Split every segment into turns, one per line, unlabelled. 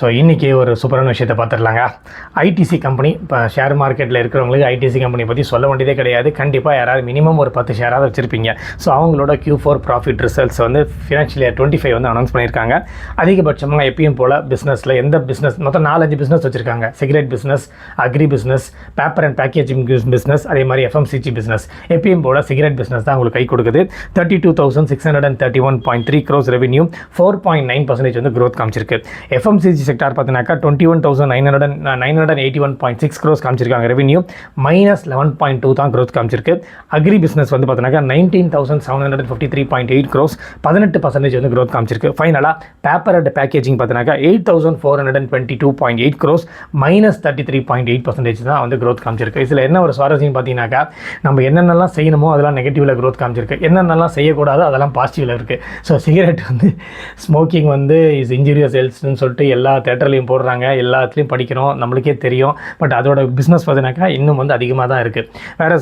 So இன்றைக்கி ஒரு சூப்பரான விஷயத்தை பார்த்துடலாங்க. ஐடிசி கம்பெனி, இப்போ ஷேர் மார்க்கெட்டில் இருக்கிறவங்களுக்கு ஐடிசி கம்பெனி பற்றி சொல்ல வேண்டியதே கிடையாது. கண்டிப்பாக யாராவது மினிமம் ஒரு 10 ஷேராவது வச்சுருப்பீங்க. ஸோ அவங்களோட Q4 ப்ராஃபிட் ரிசல்ட்ஸ் வந்து ஃபினான்ஷியல் இயர் 25 வந்து அனௌன்ஸ் பண்ணியிருக்காங்க. அதிகபட்சமாக எப்பயும் போல் பிஸ்னஸில் எந்த பிஸ்னஸ் மொத்தம் 4-5 பிஸ்னஸ் வச்சுருக்காங்க. Cigarette business, agri business, paper and packaging business, அதே மாதிரி FMCG பிஸ்னஸ். எப்பயும் போல் சிகரெட் பிஸ்னஸ் தான் உங்களுக்கு கை கொடுக்குது. 32,631.3 crores ரெவென்யூ, 4.9% வந்து க்ரோத் காமிச்சிருக்கு. FMCG செக்டார் பார்த்தீங்கன்னாக்கா 21,981.6 crores காமிச்சிருக்காங்க ரெவென்யூ, -11.2 தான் க்ரோத் காமிச்சிருக்கு. அக்ரி பிஸ்னஸ் வந்து பார்த்தீங்கன்னாக்கா 19,753.8 crores, 18% வந்து க்ரோத் காமிச்சிருக்கு. ஃபைனலாக பேப்பர் அண்ட் பேக்கேஜிங் பார்த்தீங்கன்னாக்கா 8,422.8 crores, -33.8% தான் வந்து க்ரோத் காமிச்சிருக்கு. இதில் என்ன ஒரு சுவாரஸ்யம் பார்த்தீங்கன்னாக்கா, நம்ம என்னென்னலாம் செய்யணுமோ அதெல்லாம் நெகட்டிவில் க்ரோத் காமிச்சிருக்கு, என்னென்னலாம் செய்யக்கூடாது அதெல்லாம் பாசிட்டிவில் இருக்குது. ஸோ சிகரெட் வந்து ஸ்மோக்கிங் வந்து இஸ் இன்ஜூரியஸ் ஹெல்த்னு சொல்லிட்டு எல்லா தேட்டர்லையும் போடுறாங்க, எல்லாத்துலேயும் படிக்கிறோம், நம்மளுக்கே தெரியும். பட் அதோட பிஸ்னஸ் பார்த்தீங்கன்னாக்கா இன்னும் வந்து அதிகமாக தான் இருக்குது. வேறு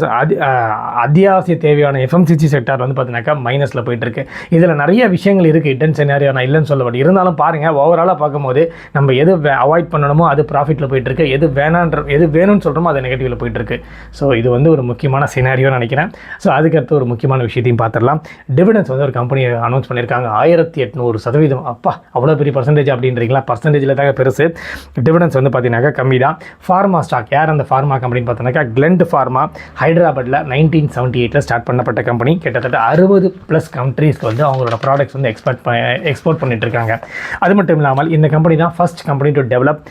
அத்தியாவசிய தேவையான FMCG செக்டார் வந்து பார்த்தீங்கன்னாக்கா மைனஸில் போயிட்டுருக்கு. இதில் நிறைய விஷயங்கள் இருக்குது. இடன் செனாரியோ நான் இல்லைன்னு சொல்லப்படும், இருந்தாலும் பாருங்கள், ஓவராலாக பார்க்கும்போது நம்ம எது அவாய்ட் பண்ணணுமோ அது ப்ராஃபிட்டில் போயிட்டுருக்கு, எது வேணும்னு சொல்கிறோமோ அது நெகட்டிவில் போயிட்டுருக்கு. ஸோ இது வந்து ஒரு முக்கியமான சினாரியோன்னு நினைக்கிறேன். ஸோ அதுக்கடுத்து ஒரு முக்கியமான விஷயத்தையும் பார்த்துடலாம். டிவிடன்ஸ் வந்து ஒரு கம்பெனி அனௌன்ஸ் பண்ணியிருக்காங்க. 1800%. அப்பா, அவ்வளோ பெரிய பர்சன்டேஜ் அப்படின்றீங்களா? பர்சன்டேஜில் தாங்க பெருசு. டிவிடன்ஸ் வந்து பார்த்தீங்கன்னாக்கா கம்மி தான். ஃபார்மா ஸ்டாக், யார் அந்த ஃபார்மா கம்பெனின்னு பார்த்தீங்கன்னாக்கா கிளெண்ட் ஃபார்மா, ஹைதராபாத்தில் 1978 ஸ்டார்ட் பண்ணப்பட்ட கம்பெனி. கிட்டத்தட்ட 60+ கண்ட்ரீஸ்க்கு வந்து அவங்களோட ப்ராடக்ட்ஸ் வந்து எக்ஸ்போர்ட் பண்ணிட்டு இருக்காங்க. அது மட்டும் இல்லாமல் இந்த கம்பெனி தான் first company to develop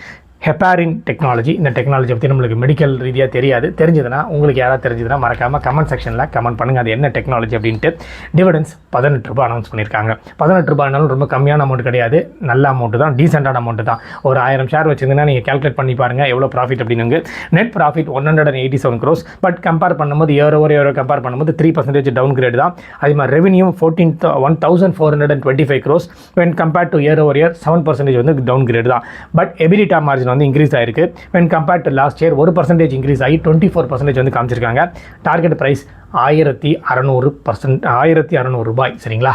heparin technology. இந்த டெக்னாலஜி பற்றி நம்மளுக்கு மெடிக்கல் ரீதியாக தெரியாது. தெரிஞ்சதுன்னா, உங்களுக்கு யாராவது தெரிஞ்சதுன்னா மறக்காமல் கமெண்ட் செக்ஷனில் கமெண்ட் பண்ணுங்கள், அது என்ன டெக்னாலஜி அப்படின்ட்டு. டிவிடன்ஸ் 18 ரூபாய் அனௌன்ஸ் பண்ணியிருக்காங்க. 18 ரூபாய்னாலும் ரொம்ப கம்மியான அமௌண்ட் கிடையாது, நல்ல அமௌண்ட்டு தான், டீசெண்டான அமௌண்ட்டு தான். ஒரு 1000 ஷேர் வச்சுருந்தீங்கன்னா நீங்கள் கேல்குலேட் பண்ணி பாருங்கள் எவ்வளோ ப்ராஃபிட் அப்படின்னு. Net profit 187 crores. But compare பண்ணும்போது இயர் கம்பேர் பண்ணும்போது 3% டவுன் கிரேட் தான். அதே மாதிரி revenue 1,425 crores. When compare to year 7% வந்து டவுன் கிரேட் தான். பட் எபிலிட்டா மார்ஜின் வந்து இன்க்ரீஸ் ஆயிருக்கு. when compared to last year 1% increase ஆகி 24% வந்து காமிச்சிருக்காங்க. டார்கெட் பிரைஸ் 1600 ரூபாய். சரிங்களா?